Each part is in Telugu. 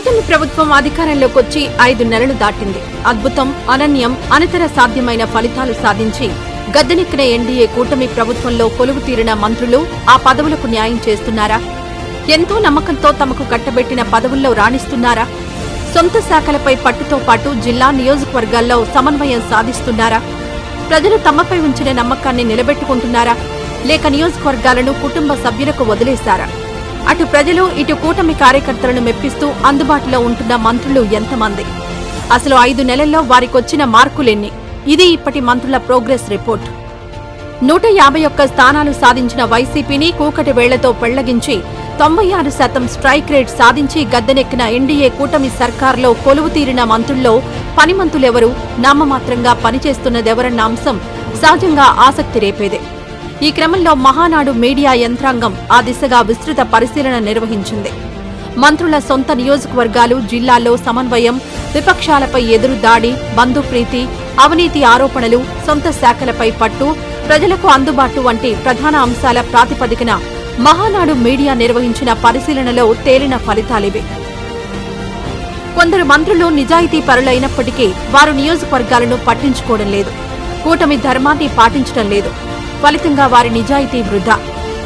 కూటమి ప్రభుత్వం అధికారంలోకి వచ్చి 5 నెలలు దాటింది. అద్భుతం, అనన్యం, అనితర సాధ్యమైన ఫలితాలు సాధించి గద్దెనెక్కిన ఎన్డీఏ కూటమి ప్రభుత్వంలో కొలువు తీరిన మంత్రులు ఆ పదవులకు న్యాయం చేస్తున్నారా? ఎంతో నమ్మకంతో తమకు కట్టబెట్టిన పదవుల్లో రాణిస్తున్నారా? సొంత శాఖలపై పట్టుతో పాటు జిల్లా నియోజకవర్గాల్లో సమన్వయం సాధిస్తున్నారా? ప్రజలు తమపై ఉంచిన నమ్మకాన్ని నిలబెట్టుకుంటున్నారా? లేక నియోజకవర్గాలను కుటుంబ సభ్యులకు వదిలేశారా? అటు ప్రజలు, ఇటు కూటమి కార్యకర్తలను మెప్పిస్తూ అందుబాటులో ఉంటున్న మంత్రులు ఎంతమంది? అసలు 5 నెలల్లో వారికొచ్చిన మార్కులెన్ని? ఇది ఇప్పటి మంత్రుల ప్రోగ్రెస్ రిపోర్ట్. 151 స్థానాలు సాధించిన వైసీపీని కూకటి వేళ్లతో పెళ్లగించి 96% స్ట్రైక్ రేట్ సాధించి గద్దెనెక్కిన ఎన్డీఏ కూటమి సర్కార్లో కొలువు తీరిన మంత్రుల్లో పనిమంతులెవరు, నామమాత్రంగా పనిచేస్తున్నదెవరన్న అంశం సహజంగా ఆసక్తి రేపేదే. ఈ క్రమంలో మహానాడు మీడియా యంత్రాంగం ఆ దిశగా విస్తృత పరిశీలన నిర్వహించింది. మంత్రుల సొంత నియోజకవర్గాలు, జిల్లాల్లో సమన్వయం, విపక్షాలపై ఎదురు దాడి, బంధుప్రీతి, అవినీతి ఆరోపణలు, సొంత శాఖలపై పట్టు, ప్రజలకు అందుబాటు వంటి ప్రధాన అంశాల ప్రాతిపదికన మహానాడు మీడియా నిర్వహించిన పరిశీలనలో తేలిన ఫలితాలివి. కొందరు మంత్రులు నిజాయితీ పరులైనప్పటికీ వారు నియోజకవర్గాలను పట్టించుకోవడం లేదు, కూటమి ధర్మాన్ని పాటించడం లేదు. ఫలితంగా వారి నిజాయితీ వృధా.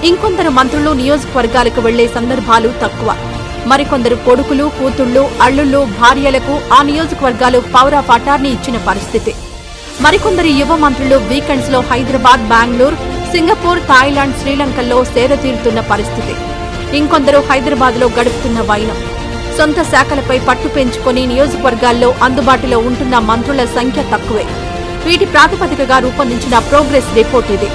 ఇంకొందరు మంత్రులు నియోజకవర్గాలకు వెళ్లే సందర్భాలు తక్కువ. మరికొందరు కొడుకులు, కూతుళ్లు, అల్లుళ్లు, భార్యలకు ఆ నియోజకవర్గాలు పౌర పటార్ని ఇచ్చిన పరిస్థితి. మరికొందరు యువ మంత్రులు వీకెండ్స్ లో హైదరాబాద్, బెంగళూరు, సింగపూర్, థాయిలాండ్, శ్రీలంకల్లో సేరతీరుతున్న పరిస్థితి. ఇంకొందరు హైదరాబాద్ లో గడుపుతున్న వైనం. సొంత శాఖలపై పట్టు పెంచుకుని నియోజకవర్గాల్లో అందుబాటులో ఉంటున్న మంత్రుల సంఖ్య తక్కువే. వీటి ప్రాతిపదికగా రూపొందించిన ప్రోగ్రెస్ రిపోర్ట్ ఇది.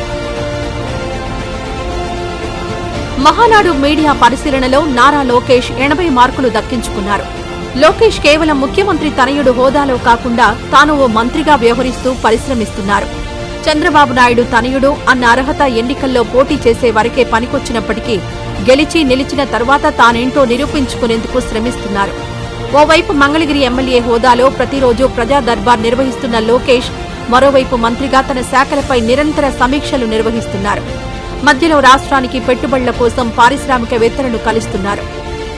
మహానాడు మీడియా పరిశీలనలో నారా లోకేష్ 80 మార్కులు దక్కించుకున్నారు. లోకేష్ కేవలం ముఖ్యమంత్రి తనయుడు హోదాలో కాకుండా తాను ఓ మంత్రిగా వ్యవహరిస్తూ పరిశ్రమిస్తున్నారు. చంద్రబాబు నాయుడు తనయుడు అన్న అర్హత ఎన్నికల్లో పోటీ చేసే వరకే పనికొచ్చినప్పటికీ గెలిచి నిలిచిన తర్వాత తానేంటో నిరూపించుకునేందుకు శ్రమిస్తున్నారు. ఓవైపు మంగళగిరి ఎమ్మెల్యే హోదాలో ప్రతిరోజు ప్రజా దర్బార్ నిర్వహిస్తున్న లోకేష్ మరోవైపు మంత్రిగా తన శాఖలపై నిరంతర సమీక్షలు నిర్వహిస్తున్నారు. మధ్యలో రాష్ట్రానికి పెట్టుబడుల కోసం పారిశ్రామికవేత్తలను కలుస్తున్నారు.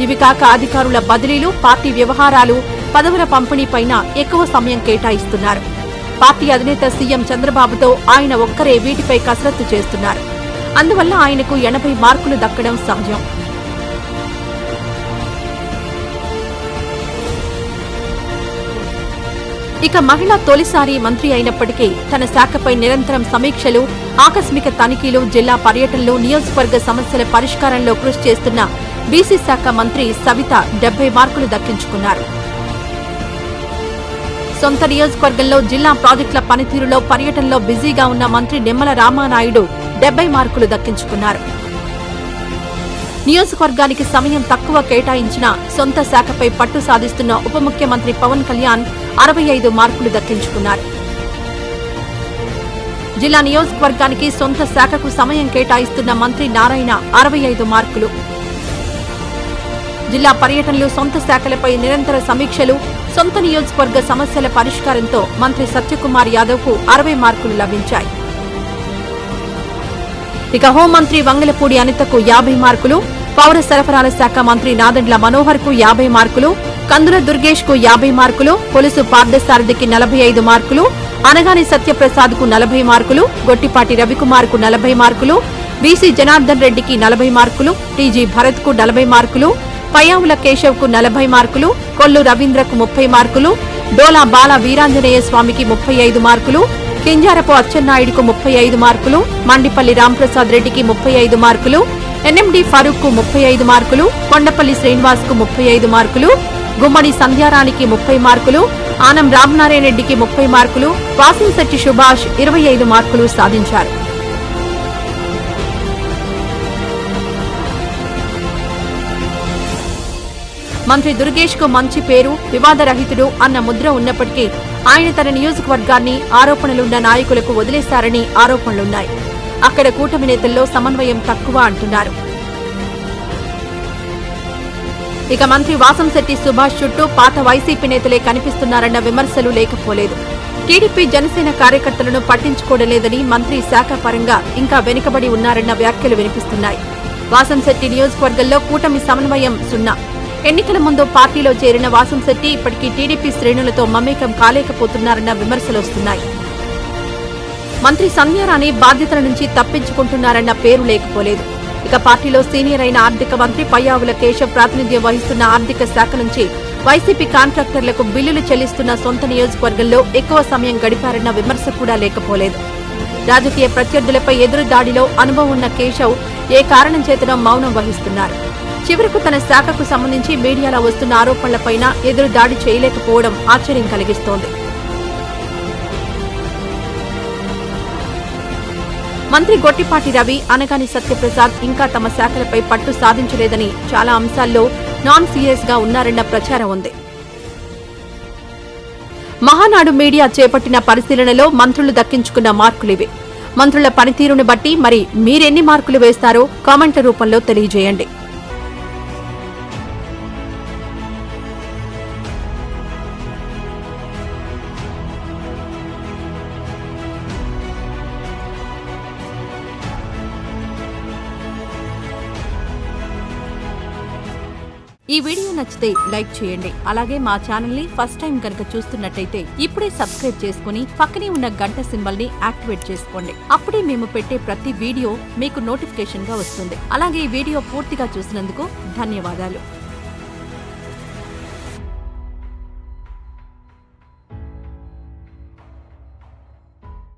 ఇవి కాక అధికారుల బదిలీలు, పార్టీ వ్యవహారాలు, పదవుల పంపిణీపైన ఎక్కువ సమయం కేటాయిస్తున్నారు. పార్టీ అధినేత సీఎం చంద్రబాబుతో ఆయన ఒక్కరే వీటిపై కసరత్తు చేస్తున్నారు. అందువల్ల ఆయనకు 80 మార్కులు దక్కడం సహజం. ఇక మహిళ తొలిసారి మంత్రి అయినప్పటికీ తన శాఖపై నిరంతరం సమీక్షలు, ఆకస్మిక తనిఖీలు, జిల్లా పర్యటనలు, నియోజకవర్గ సమస్యల పరిష్కారంలో కృషి చేస్తున్న బీసీ శాఖ మంత్రి సవిత 70 మార్కులు దక్కించుకున్నారు. సొంత నియోజకవర్గంలో జిల్లా ప్రాజెక్టుల పనితీరులో పర్యటనలో బిజీగా ఉన్న మంత్రి నిమ్మల రామానాయుడు 70 మార్కులు దక్కించుకున్నారు. నియోజకవర్గానికి సమయం తక్కువ కేటాయించిన సొంత శాఖపై పట్టు సాధిస్తున్న ఉప ముఖ్యమంత్రి పవన్ కళ్యాణ్ 65 మార్కులు దక్కించుకున్నారు. జిల్లా నియోజకవర్గానికి సొంత శాఖకు సమయం కేటాయిస్తున్న మంత్రి నారాయణ 65 మార్కులు. జిల్లా పర్యటనలు, సొంత శాఖలపై నిరంతర సమీక్షలు, సొంత నియోజకవర్గ సమస్యల పరిష్కారంతో మంత్రి సత్యకుమార్ యాదవ్ కు 60 మార్కులు లభించాయి. ఇక హోంమంత్రి వంగలపూడి అనితకు 50 మార్కులు, పౌర సరఫరాల శాఖ మంత్రి నాదెండ్ల మనోహర్ కు 50 మార్కులు, కందుల దుర్గేష్ కు 50 మార్కులు, కొలుసు పార్థసారథికి 45 మార్కులు, అనగాని సత్యప్రసాద్ కు 40 మార్కులు, గొట్టిపాటి రవికుమార్ కు 40 మార్కులు, బీసీ జనార్దన్ రెడ్డికి 40 మార్కులు, టీజీ భరత్ కు 40 మార్కులు, పయ్యావుల కేశవ్ కు 40 మార్కులు, కొల్లు రవీంద్రకు 30 మార్కులు, డోలా బాల వీరాంజనేయ స్వామికి 35 మార్కులు, కింజారపు అచ్చెన్నాయుడుకు 35 మార్కులు, మండిపల్లి రాంప్రసాద్ రెడ్డికి 35 మార్కులు, ఎన్ఎండి ఫరూక్ కు 35 మార్కులు, కొండపల్లి శ్రీనివాస్ కు 35 మార్కులు, గుమ్మడి సంధ్యారానికి 30 మార్కులు, ఆనం రామనారాయణ రెడ్డికి 30 మార్కులు, వాసంశెట్టి సుభాష్ 25 మార్కులు సాధించారు. మంత్రి దుర్గేష్ కు మంచి పేరు, వివాదరహితుడు అన్న ముద్ర ఉన్నప్పటికీ ఆయన తన నియోజకవర్గాన్ని ఆరోపణలున్న నాయకులకు వదిలేశారని ఆరోపణలున్నాయి. అక్కడ కూటమి నేతల్లో సమన్వయం తక్కువ అంటున్నారు. ఇక మంత్రి వాసంశెట్టి సుభాష్ చుట్టూ పాత వైసీపీ నేతలే కనిపిస్తున్నారన్న విమర్శలు లేకపోలేదు. టీడీపీ, జనసేన కార్యకర్తలను పట్టించుకోవడం లేదని మంత్రి శాఖ పరంగా ఇంకా వెనుకబడి ఉన్నారన్న వ్యాఖ్యలు వినిపిస్తున్నాయి. వాసంశెట్టి నియోజకవర్గంలో కూటమి సమన్వయం 0. ఎన్నికల ముందు పార్టీలో చేరిన వాసంశెట్టి ఇప్పటికీ టీడీపీ శ్రేణులతో మమేకం కాలేకపోతున్నారన్న విమర్శలొస్తున్నాయి. మంత్రి సంధ్యారాణి బాధ్యతల నుంచి తప్పించుకుంటున్నారన్న పేరు లేకపోలేదు. ఇక పార్టీలో సీనియర్ అయిన ఆర్థిక మంత్రి పయ్యావుల కేశవ్ ప్రాతినిధ్యం వహిస్తున్న ఆర్థిక శాఖ నుంచి వైసీపీ కాంట్రాక్టర్లకు బిల్లులు చెల్లిస్తున్న సొంత నియోజకవర్గంలో ఎక్కువ సమయం గడిపారన్న విమర్శ కూడా లేకపోలేదు. రాజకీయ ప్రత్యర్థులపై ఎదురు దాడిలో అనుభవం ఉన్న కేశవ్ ఏ కారణం చేతనో మౌనం వహిస్తున్నారు. చివరకు తన శాఖకు సంబంధించి మీడియాలో వస్తున్న ఆరోపణలపైన ఎదురు దాడి చేయలేకపోవడం ఆశ్చర్యం కలిగిస్తోంది. మంత్రి గొట్టిపాటి రవి, అనగాని సత్యప్రసాద్ ఇంకా తమ శాఖలపై పట్టు సాధించలేదని, చాలా అంశాల్లో నాన్ సీరియస్ గా ఉన్నారన్న ప్రచారం ఉంది. మహానాడు మీడియా చేపట్టిన పరిశీలనలో మంత్రులు దక్కించుకున్న మార్కులివి. మంత్రుల పనితీరును బట్టి మరి మీరెన్ని మార్కులు వేస్తారో కామెంట్ల రూపంలో తెలియజేయండి. ఈ వీడియో నచ్చితే లైక్ చేయండి. అలాగే మా ఛానల్ ని ఫస్ట్ టైం కనుక చూస్తున్నట్టయితే ఇప్పుడే సబ్స్క్రైబ్ చేసుకుని పక్కనే ఉన్న గంట సింబల్ ని యాక్టివేట్ చేసుకోండి. అప్పుడే మేము పెట్టే ప్రతి వీడియో మీకు నోటిఫికేషన్ గా వస్తుంది. అలాగే ఈ వీడియో పూర్తిగా చూసినందుకు ధన్యవాదాలు.